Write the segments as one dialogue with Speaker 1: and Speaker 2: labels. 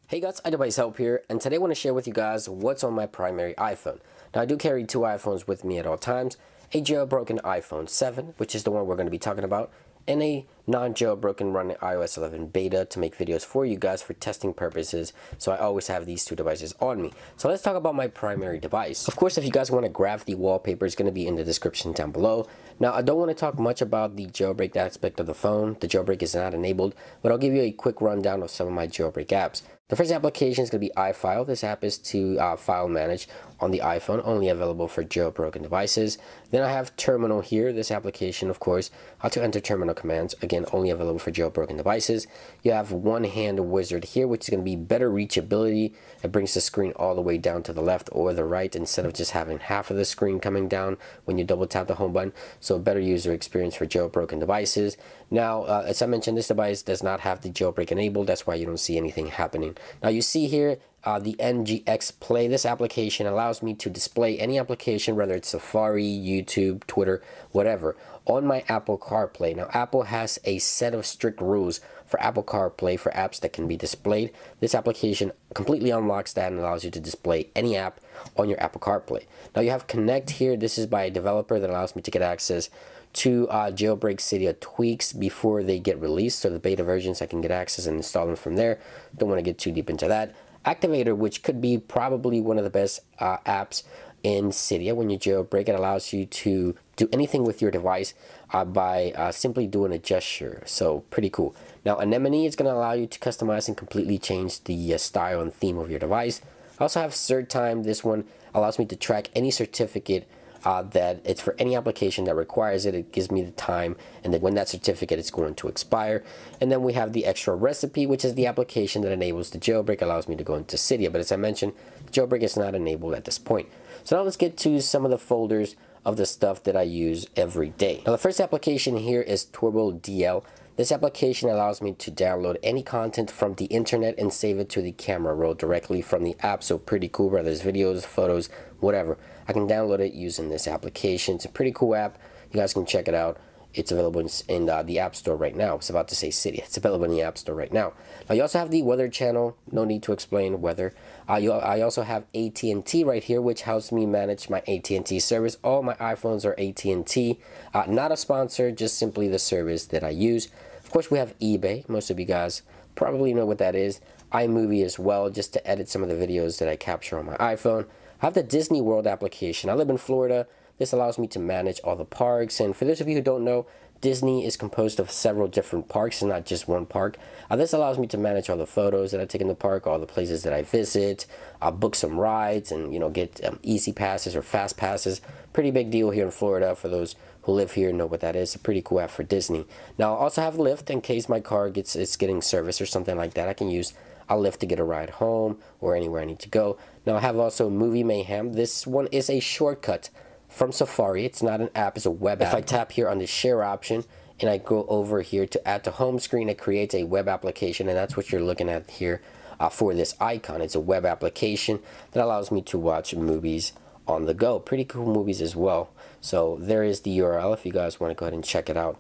Speaker 1: Hey guys, iDevice Help here, and today I want to share with you guys what's on my primary iPhone. Now I do carry two iPhones with me at all times, a jailbroken iPhone 7, which is the one we're going to be talking about, and a non-jailbroken running iOS 11 beta to make videos for you guys for testing purposes, so I always have these two devices on me. So let's talk about my primary device. Of course, if you guys want to grab the wallpaper, it's going to be in the description down below. Now, I don't want to talk much about the jailbreak aspect of the phone. The jailbreak is not enabled, but I'll give you a quick rundown of some of my jailbreak apps. The first application is going to be iFile. This app is to file manage on the iPhone, only available for jailbroken devices. Then I have Terminal here. This application, of course, how to enter terminal commands, again, only available for jailbroken devices. You have One Hand Wizard here, which is going to be better reachability. It brings the screen all the way down to the left or the right instead of just having half of the screen coming down when you double tap the home button. So better user experience for jailbroken devices. Now, as I mentioned, this device does not have the jailbreak enabled. That's why you don't see anything happening. Now you see here the NGX Play. This application allows me to display any application, whether it's Safari, YouTube, Twitter, whatever, on my Apple CarPlay. Now Apple has a set of strict rules for Apple CarPlay for apps that can be displayed. This application completely unlocks that and allows you to display any app on your Apple CarPlay. Now you have Connect here. This is by a developer that allows me to get access to Jailbreak Cydia tweaks before they get released. So the beta versions, I can get access and install them from there. Don't want to get too deep into that. Activator, which could be probably one of the best apps in Cydia. When you jailbreak, it allows you to do anything with your device by simply doing a gesture. So pretty cool. Now Anemone is going to allow you to customize and completely change the style and theme of your device. I also have CertTime. This one allows me to track any certificate that it's for any application that requires it. It gives me the time and then when that certificate is going to expire. And then we have the Extra Recipe, which is the application that enables the jailbreak, allows me to go into Cydia. But as I mentioned, the jailbreak is not enabled at this point. So now let's get to some of the folders of the stuff that I use every day. Now the first application here is TurboDL. This application allows me to download any content from the internet and save it to the camera roll directly from the app. So pretty cool, whether it's videos, photos, whatever. I can download it using this application. It's a pretty cool app. You guys can check it out. It's available in the App Store right now. I was about to say Cydia. It's available in the App Store right now. Now you also have the weather channel. No need to explain weather. I also have AT&T right here, which helps me manage my AT&T service. All my iPhones are AT&T. Not a sponsor, just simply the service that I use. Of course, we have eBay. Most of you guys probably know what that is. iMovie as well, just to edit some of the videos that I capture on my iPhone. I have the Disney World application. I live in Florida. This allows me to manage all the parks. And for those of you who don't know, Disney is composed of several different parks and not just one park. This allows me to manage all the photos that I take in the park, all the places that I visit, book some rides, and get easy passes or fast passes. Pretty big deal here in Florida for those who live here know what that is. A pretty cool app for Disney. Now I also have Lyft in case my car is getting service or something like that. I can use a Lyft to get a ride home or anywhere I need to go. Now I have also Movie Mayhem. This one is a shortcut from Safari. It's not an app, it's a web app. If I tap here on the share option and I go over here to add to home screen, it creates a web application, and that's what you're looking at here for this icon. It's a web application that allows me to watch movies on the go. Pretty cool movies as well. So there is the URL if you guys want to go ahead and check it out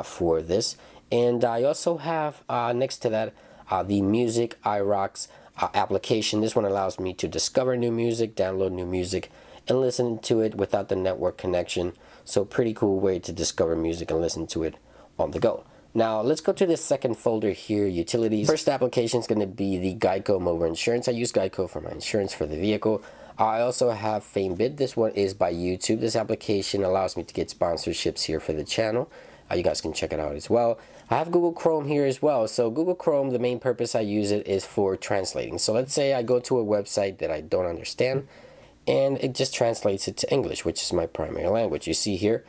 Speaker 1: for this. And I also have next to that the Music iRocks application. This one allows me to discover new music, download new music, and listen to it without the network connection. So pretty cool way to discover music and listen to it on the go. Now let's go to the second folder here, utilities. First application is going to be the Geico mobile insurance. I use Geico for my insurance for the vehicle. I also have FameBid. This one is by YouTube. This application allows me to get sponsorships here for the channel. You guys can check it out as well. I have Google Chrome here as well. So Google Chrome, the main purpose I use it is for translating. So let's say I go to a website that I don't understand, and it just translates it to English, which is my primary language. You see here,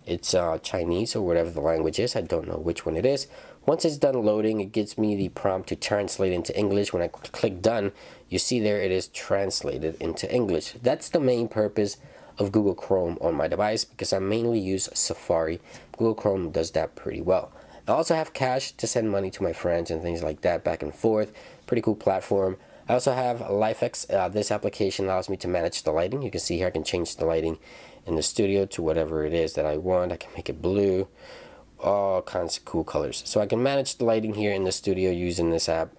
Speaker 1: it's Chinese or whatever the language is. I don't know which one it is. Once it's done loading, it gives me the prompt to translate into English. When I click done, you see there it is translated into English. That's the main purpose of Google Chrome on my device because I mainly use Safari. Google Chrome does that pretty well. I also have Cash to send money to my friends and things like that back and forth. Pretty cool platform. I also have LifeX. This application allows me to manage the lighting. You can see here I can change the lighting in the studio to whatever it is that I want. I can make it blue, all kinds of cool colors. So I can manage the lighting here in the studio using this app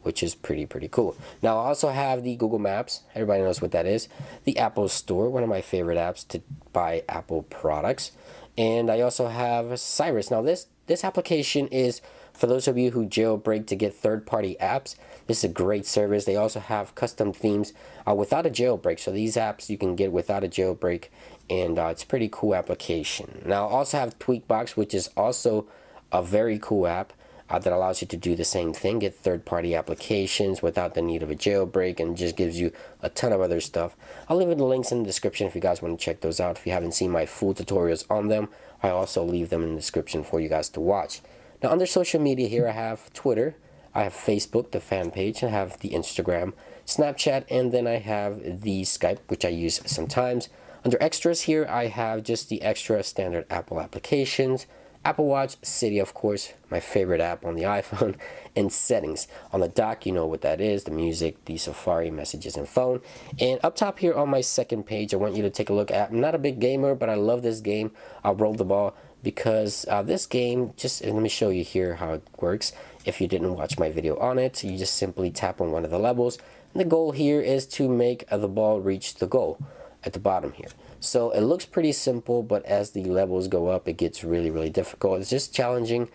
Speaker 1: which is pretty cool. Now I also have the Google Maps. Everybody knows what that is. The Apple Store, one of my favorite apps to buy Apple products. And I also have Cyrus. Now this application is for those of you who jailbreak to get third-party apps. This is a great service. They also have custom themes without a jailbreak. So these apps you can get without a jailbreak, and it's a pretty cool application. Now I also have TweakBox, which is also a very cool app that allows you to do the same thing, get third-party applications without the need of a jailbreak, and just gives you a ton of other stuff. I'll leave the links in the description if you guys want to check those out. If you haven't seen my full tutorials on them, I also leave them in the description for you guys to watch. Now under social media here, I have Twitter, I have Facebook, the fan page, I have the Instagram, Snapchat, and then I have the Skype, which I use sometimes. Under extras here, I have just the extra standard Apple applications, Apple Watch, City, of course, my favorite app on the iPhone, and settings. On the dock, you know what that is, the music, the Safari, messages, and phone. And up top here on my second page, I want you to take a look at, I'm not a big gamer, but I love this game. I'll roll the ball because this game, let me show you here how it works. If you didn't watch my video on it, you just simply tap on one of the levels. And the goal here is to make the ball reach the goal at the bottom here. So it looks pretty simple, but as the levels go up, it gets really difficult. It's just challenging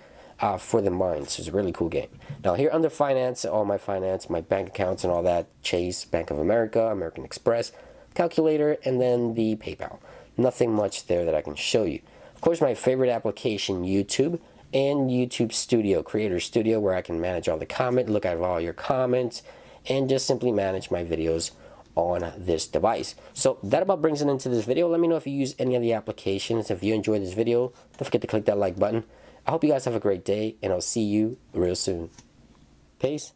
Speaker 1: for the mind. So it's a really cool game. Now here under finance, all my finance, my bank accounts and all that, Chase, Bank of America, American Express, calculator, and then the PayPal. Nothing much there that I can show you. Of course, my favorite application, YouTube, and YouTube Studio, Creator Studio, where I can manage all the comments, look at all your comments, and just simply manage my videos on this device. So that about brings it into this video. Let me know if you use any of the applications. If you enjoyed this video, don't forget to click that like button. I hope you guys have a great day, and I'll see you real soon. Peace.